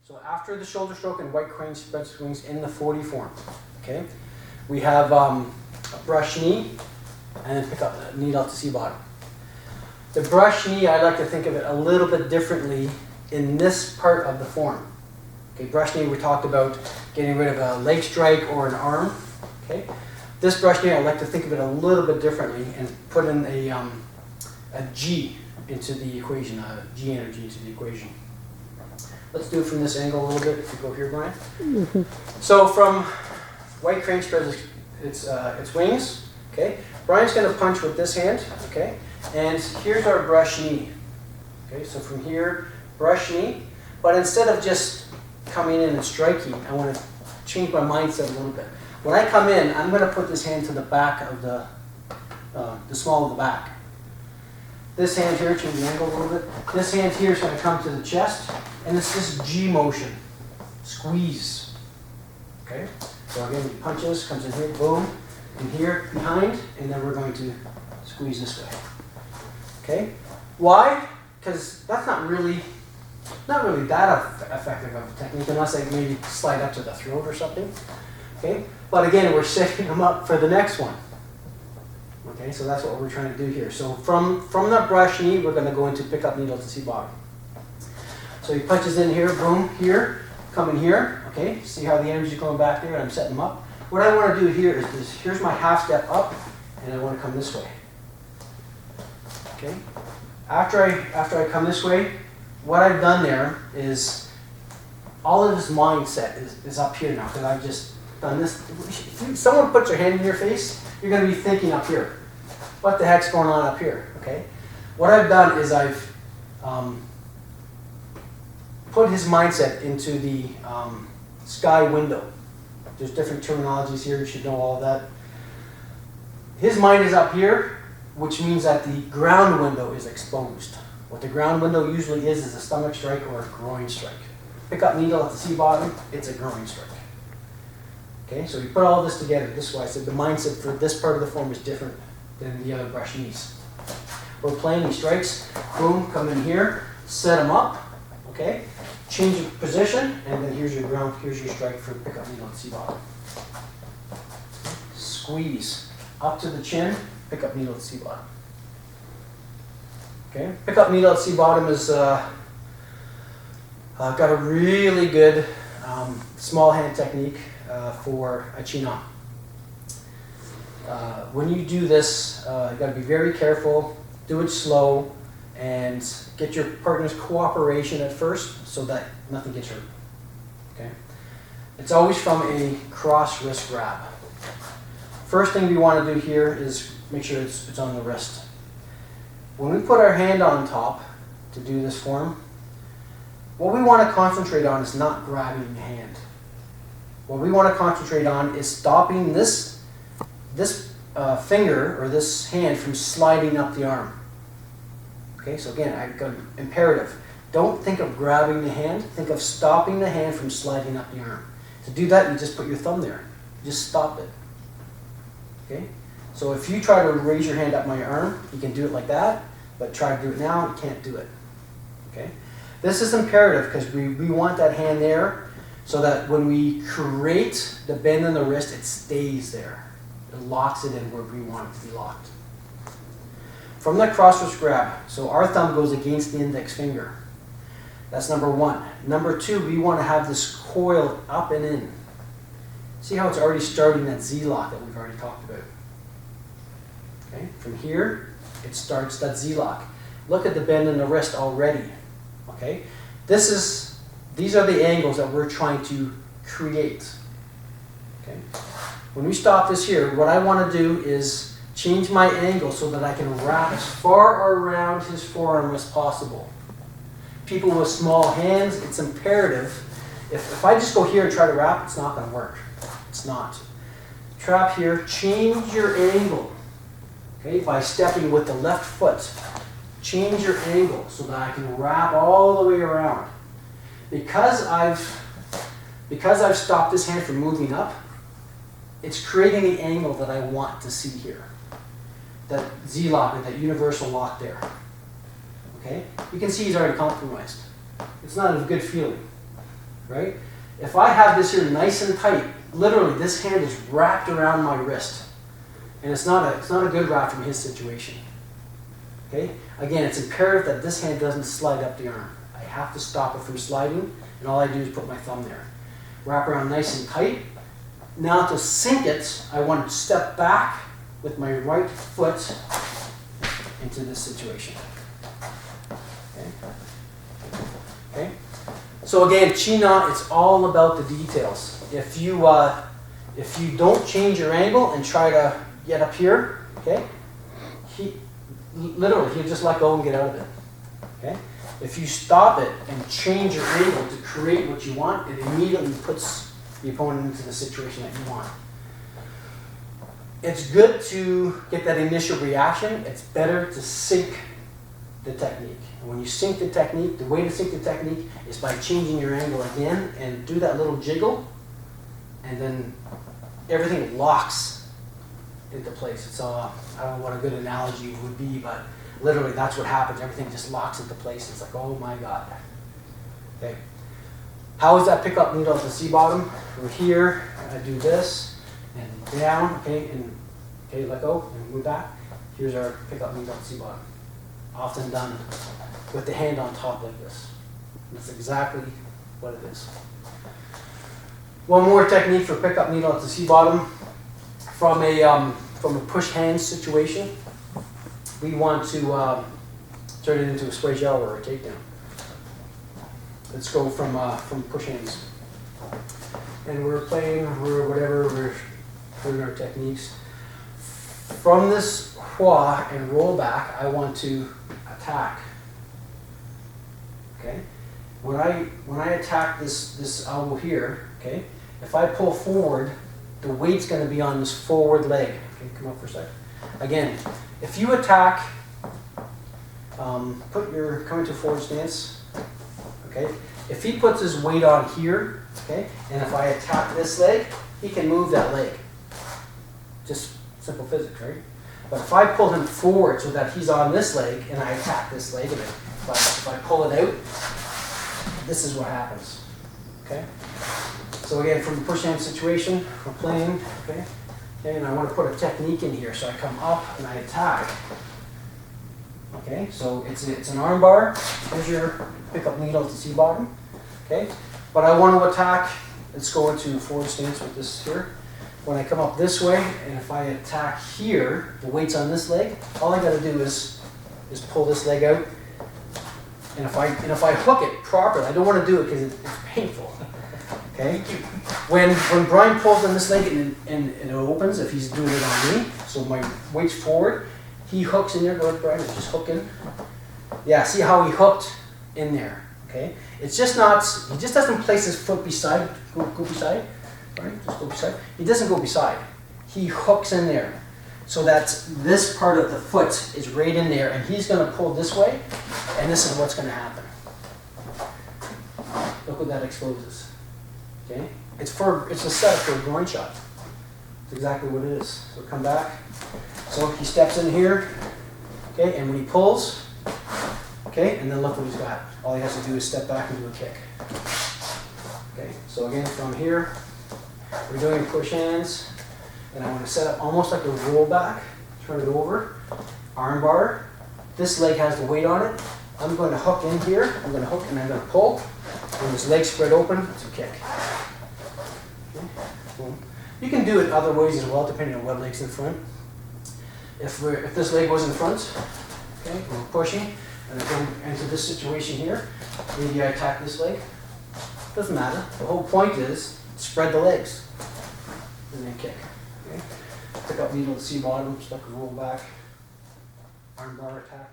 So after the shoulder stroke and white crane spread swings in the 40 form, okay, we have a brush knee and then pick up the knee out to C bottom. The brush knee, I like to think of it a little bit differently in this part of the form. Okay, brush knee, we talked about getting rid of a leg strike or an arm. Okay, this brush knee, I like to think of it a little bit differently and put in a G into the equation, a G energy into the equation. Let's do it from this angle a little bit. If you go here, Brian. So from white crane spreads its wings. Okay, Brian's going to punch with this hand. Okay, and here's our brush knee. Okay, so from here, brush knee. But instead of just coming in and striking, I want to change my mindset a little bit. When I come in, I'm going to put this hand to the back of the small of the back. This hand here, change the angle a little bit. This hand here is going to come to the chest, and it's this G motion, squeeze. Okay, so again, he punches, comes in here, boom, and here behind, and then we're going to squeeze this way. Okay, why? Because that's not really that effective of a technique, unless I maybe slide up to the throat or something. Okay, but again, we're setting them up for the next one. Okay, so that's what we're trying to do here. So from the brush knee, we're going to go into pick up needle to C bottom. So he punches in here, boom, here, coming here. Okay, see how the energy is going back there, and I'm setting them up. What I want to do here is this. Here's my half step up, and I want to come this way. Okay, after I come this way, what I've done there is all of his mindset is up here now, because I've just done this. If someone puts their hand in your face, you're going to be thinking up here. What the heck's going on up here? Okay. What I've done is I've put his mindset into the sky window. There's different terminologies here. You should know all of that. His mind is up here, which means that the ground window is exposed. What the ground window usually is a stomach strike or a groin strike. Pick up needle at the C bottom, it's a groin strike. Okay, so we put all this together. This is why I said the mindset for this part of the form is different than the other brush knees. We're playing, he strikes, boom, come in here, set him up, okay, change your position, and then here's your ground, here's your strike for pick up needle at C bottom. Squeeze, up to the chin, pick up needle at C bottom. Okay, pick up needle at C bottom is got a really good small hand technique for a chin-up. When you do this, you got to be very careful, do it slow, and get your partner's cooperation at first so that nothing gets hurt. Okay, it's always from a cross wrist grab. First thing we want to do here is make sure it's on the wrist. When we put our hand on top to do this form, what we want to concentrate on is not grabbing the hand. What we want to concentrate on is stopping this finger or this hand from sliding up the arm. Okay, so again, I've got an imperative. Don't think of grabbing the hand, think of stopping the hand from sliding up the arm. To do that, you just put your thumb there. Just stop it. Okay? So if you try to raise your hand up my arm, you can do it like that, but try to do it now, you can't do it. Okay? This is imperative because we want that hand there so that when we create the bend in the wrist, it stays there. It locks it in where we want it to be locked. From the cross wrist grab, so our thumb goes against the index finger. That's number one. Number two, we want to have this coil up and in. See how it's already starting that Z-lock that we've already talked about. Okay, from here, it starts that Z-lock. Look at the bend in the wrist already. Okay, these are the angles that we're trying to create. Okay, when we stop this here, what I want to do is change my angle so that I can wrap as far around his forearm as possible. People with small hands, it's imperative. If I just go here and try to wrap, it's not going to work. It's not. Trap here, change your angle. Okay, by stepping with the left foot. Change your angle so that I can wrap all the way around. Because I've stopped this hand from moving up, it's creating the angle that I want to see here. That Z-lock or that universal lock there. Okay? You can see he's already compromised. It's not a good feeling. right? If I have this here nice and tight, literally this hand is wrapped around my wrist. And it's not a good wrap from his situation. Okay? Again, it's imperative that this hand doesn't slide up the arm. I have to stop it from sliding, and all I do is put my thumb there. Wrap around nice and tight. Now to sink it, I want to step back with my right foot into this situation. Okay? Okay? So again, Chi Na, it's all about the details. If you don't change your angle and try to get up here, okay, he'll just let go and get out of it. Okay? If you stop it and change your angle to create what you want, it immediately puts the opponent into the situation that you want. It's good to get that initial reaction. It's better to sync the technique. And when you sync the technique, the way to sync the technique is by changing your angle again and do that little jiggle, and then everything locks into place. It's I don't know what a good analogy would be, but literally that's what happens. Everything just locks into place. It's like, oh my God. Okay. How is that pickup needle at the C bottom? We're here, I do this, and down, okay, and okay, let go, and move back. Here's our pickup needle at the C bottom. Often done with the hand on top like this. That's exactly what it is. One more technique for pickup needle at the C bottom. From a push hand situation, we want to turn it into a sway gel or a takedown. Let's go from push hands. And we're doing our techniques. From this hua and roll back, I want to attack. Okay? When I attack this elbow here, okay, if I pull forward, the weight's going to be on this forward leg. Okay, come up for a sec. Again, if you attack, come into a forward stance. Okay, if he puts his weight on here, okay, and if I attack this leg, he can move that leg. Just simple physics, right? But if I pull him forward so that he's on this leg and I attack this leg, and if I pull it out, this is what happens. Okay? So again, from the push hand situation, we're playing, okay? Okay, and I want to put a technique in here. So I come up and I attack. Okay, so it's an arm bar. Here's your pickup needle at the C bottom. Okay, but I want to attack. Let's go into forward stance with this here. When I come up this way, and if I attack here, the weight's on this leg. All I got to do is pull this leg out. And if I hook it properly, I don't want to do it because it's painful. Okay, when Brian pulls on this leg and it opens, if he's doing it on me, so my weight's forward, he hooks in there. Go ahead, Brian, it's just hooking. Yeah, see how he hooked in there. Okay, it's just not. He just doesn't place his foot beside. Go beside. Right, just go beside. He doesn't go beside. He hooks in there, so that this part of the foot is right in there, and he's going to pull this way, and this is what's going to happen. Look what that exposes. Okay, it's a setup for a groin shot. That's exactly what it is. So come back. So he steps in here. Okay, and when he pulls, okay, and then look what he's got. All he has to do is step back and do a kick. Okay, so again from here, we're doing push hands, and I want to set up almost like a roll back. Turn it over, arm bar. This leg has the weight on it. I'm going to hook in here. I'm going to hook and I'm going to pull. When this leg spread open, it's a kick. Okay. Boom. You can do it other ways as well, depending on what leg's in front. If this leg was in front, okay, we're pushing, and I go into this situation here. Maybe I attack this leg. Doesn't matter. The whole point is spread the legs and then kick. Okay. Pick up needle to C bottom, stuck a roll back, arm bar attack.